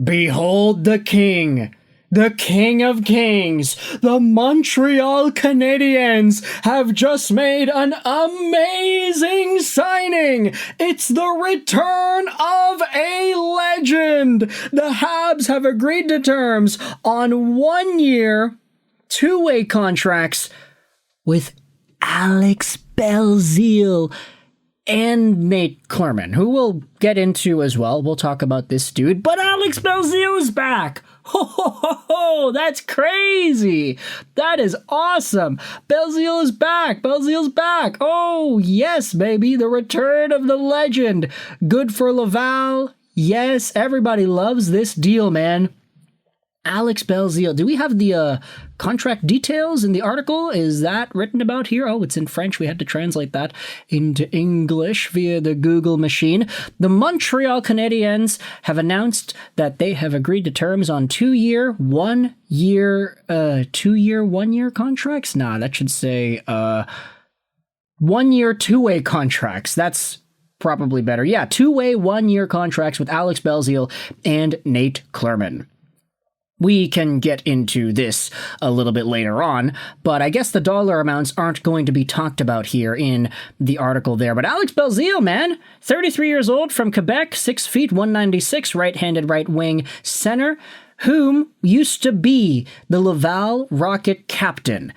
Behold the king, the king of kings. The Montreal Canadiens have just made an amazing signing. It's the return of a legend. The Habs have agreed to terms on 1 year, two-way contracts with Alex Belzile and Nate Clurman, who we'll get into as well. We'll talk about this dude, but Alex Belzile is back. Ho, ho, ho, ho, that's crazy. That is awesome. Belzile is back. Belzile's back. Oh, yes, baby. The return of the legend. Good for Laval. Yes, everybody loves this deal, man. Alex Belzile. Do we have the contract details in the article? Is that written about here? Oh, it's in French. We had to translate that into English via the Google machine. The Montreal Canadiens have announced that they have agreed to terms on 2 year, 1 year, 2 year, 1 year contracts. Nah, that should say 1 year, two-way contracts. That's probably better. Yeah, two-way, 1 year contracts with Alex Belzile and Nate Clurman. We can get into this a little bit later on, but I guess the dollar amounts aren't going to be talked about here in the article there. But Alex Belzile, man, 33 years old, from Quebec, 6 feet, 196, right-handed right wing center, whom used to be the Laval Rocket captain.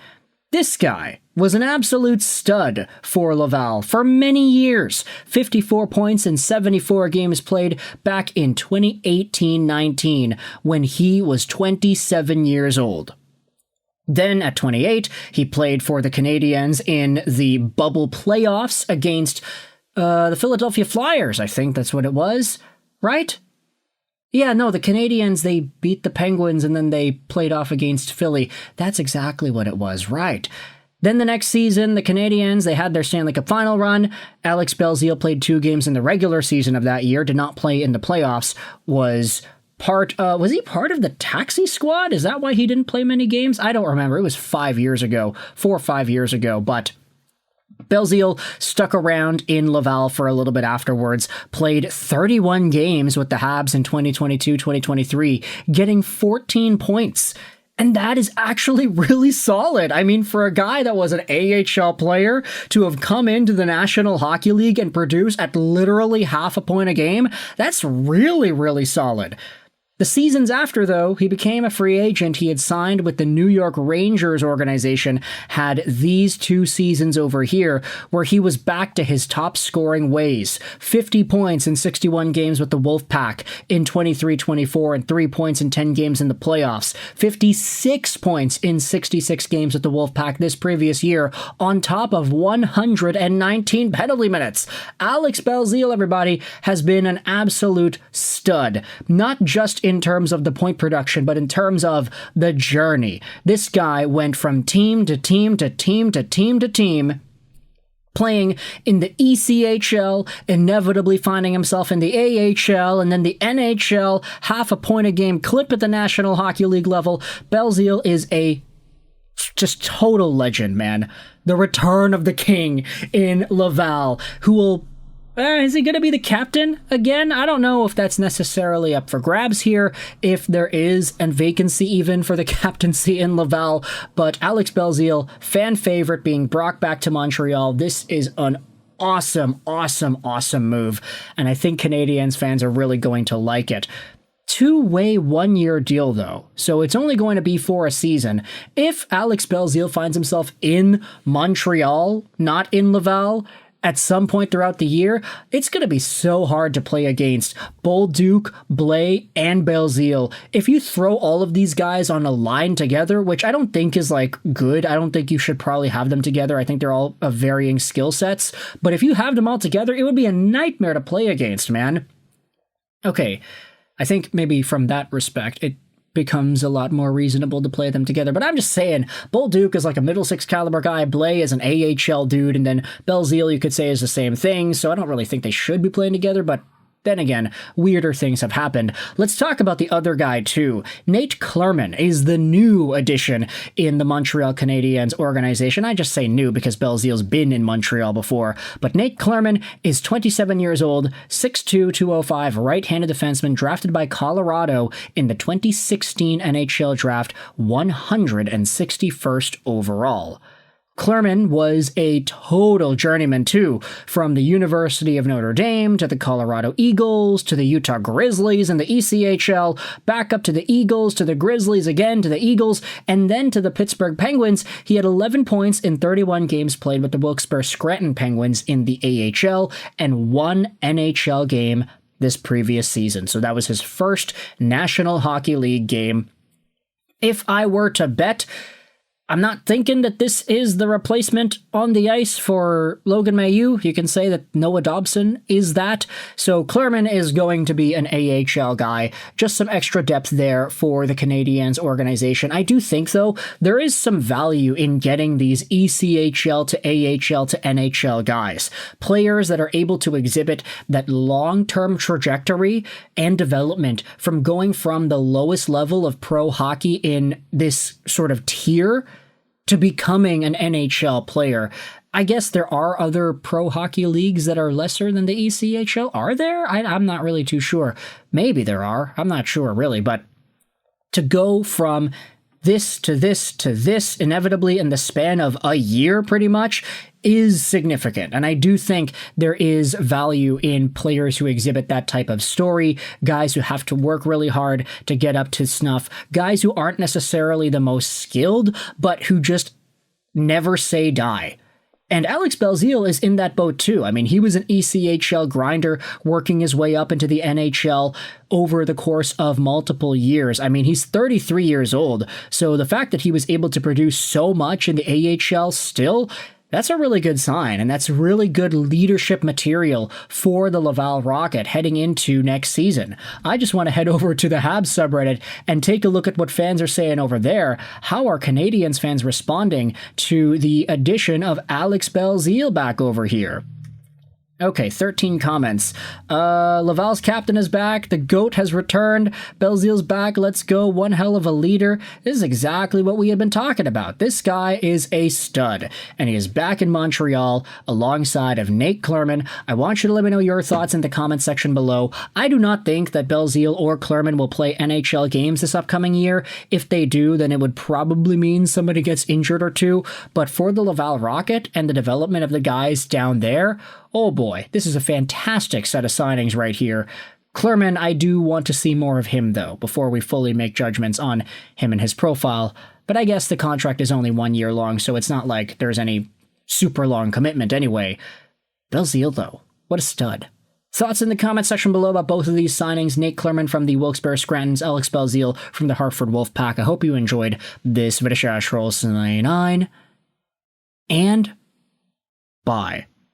This guy was an absolute stud for Laval for many years. 54 points in 74 games played back in 2018-19 when he was 27 years old. Then at 28, he played for the Canadiens in the bubble playoffs against the Philadelphia Flyers. I think that's what it was, right? Yeah, no, the Canadiens, they beat the Penguins and then they played off against Philly. That's exactly what it was, right? Then the next season, the Canadiens, they had their Stanley Cup final run. Alex Belzile played 2 games in the regular season of that year, did not play in the playoffs, was he part of the taxi squad? Is that why he didn't play many games? I don't remember. It was 4 or 5 years ago, but Belzile stuck around in Laval for a little bit afterwards, played 31 games with the Habs in 2022-2023, getting 14 points. And that is actually really solid. I mean, for a guy that was an AHL player to have come into the National Hockey League and produce at literally half a point a game, that's really, really solid. The seasons after, though, he became a free agent. He had signed with the New York Rangers organization, had these 2 seasons over here where he was back to his top scoring ways. 50 points in 61 games with the Wolfpack in 23-24 and 3 points in 10 games in the playoffs. 56 points in 66 games with the Wolfpack this previous year on top of 119 penalty minutes. Alex Belzile, everybody, has been an absolute stud. Not just in terms of the point production, but in terms of the journey. This guy went from team to team to team to team to team, playing in the ECHL, inevitably finding himself in the AHL, and then the NHL, half a point a game clip at the National Hockey League level. Belzile is a just total legend, man. The return of the king in Laval, who will is he going to be the captain again? I don't know if that's necessarily up for grabs here, if there is a vacancy even for the captaincy in Laval, but Alex Belzile, fan favorite, being brought back to Montreal. This is an awesome, awesome, awesome move, and I think Canadiens fans are really going to like it. Two-way 1 year deal, though, so it's only going to be for a season. If Alex Belzile finds himself in Montreal, not in Laval, at some point throughout the year, it's going to be so hard to play against Bolduc, Blais, and Belzile. If you throw all of these guys on a line together, which I don't think is like good, I don't think you should probably have them together. I think they're all of varying skill sets. But if you have them all together, it would be a nightmare to play against, man. Okay, I think maybe from that respect, it becomes a lot more reasonable to play them together. But I'm just saying, Bolduc is like a middle 6 caliber guy, Blais is an AHL dude, and then Belzile, you could say, is the same thing, so I don't really think they should be playing together, but then again, weirder things have happened. Let's talk about the other guy too. Nate Clurman is the new addition in the Montreal Canadiens organization. I just say new because Belzile's been in Montreal before. But Nate Clurman is 27 years old, 6'2", 205, right-handed defenseman drafted by Colorado in the 2016 NHL Draft, 161st overall. Clurman was a total journeyman too, from the University of Notre Dame to the Colorado Eagles to the Utah Grizzlies and the ECHL, back up to the Eagles, to the Grizzlies again, to the Eagles, and then to the Pittsburgh Penguins. He had 11 points in 31 games played with the Wilkes-Barre Scranton Penguins in the AHL and 1 NHL game this previous season. So that was his first National Hockey League game. If I were to bet, I'm not thinking that this is the replacement on the ice for Logan Mailloux. You can say that Noah Dobson is that. So Clurman is going to be an AHL guy. Just some extra depth there for the Canadiens organization. I do think, though, there is some value in getting these ECHL to AHL to NHL guys. Players that are able to exhibit that long-term trajectory and development from going from the lowest level of pro hockey in this sort of tier to becoming an NHL player. I guess there are other pro hockey leagues that are lesser than the ECHL. Are there? I'm not really too sure. Maybe there are. I'm not sure really. But to go from this to this to this inevitably in the span of a year pretty much is significant. And I do think there is value in players who exhibit that type of story, guys who have to work really hard to get up to snuff, guys who aren't necessarily the most skilled, but who just never say die. And Alex Belzile is in that boat too. I mean, he was an ECHL grinder working his way up into the NHL over the course of multiple years. I mean, he's 33 years old. So the fact that he was able to produce so much in the AHL still, that's a really good sign, and that's really good leadership material for the Laval Rocket heading into next season. I just want to head over to the Habs subreddit and take a look at what fans are saying over there. How are Canadiens fans responding to the addition of Alex Belzile back over here? Okay, 13 comments. Laval's captain is back. The GOAT has returned. Belzile's back. Let's go. One hell of a leader. This is exactly what we had been talking about. This guy is a stud, and he is back in Montreal alongside of Nate Clurman. I want you to let me know your thoughts in the comment section below. I do not think that Belzile or Clurman will play NHL games this upcoming year. If they do, then it would probably mean somebody gets injured or two. But for the Laval Rocket and the development of the guys down there, oh boy, this is a fantastic set of signings right here. Clurman, I do want to see more of him, though, before we fully make judgments on him and his profile. But I guess the contract is only 1 year long, so it's not like there's any super long commitment anyway. Belzile, though, what a stud. Thoughts in the comment section below about both of these signings. Nate Clurman from the Wilkes-Barre Scrantons, Alex Belzile from the Hartford Wolfpack. I hope you enjoyed this Vidishash Roll 9, and bye.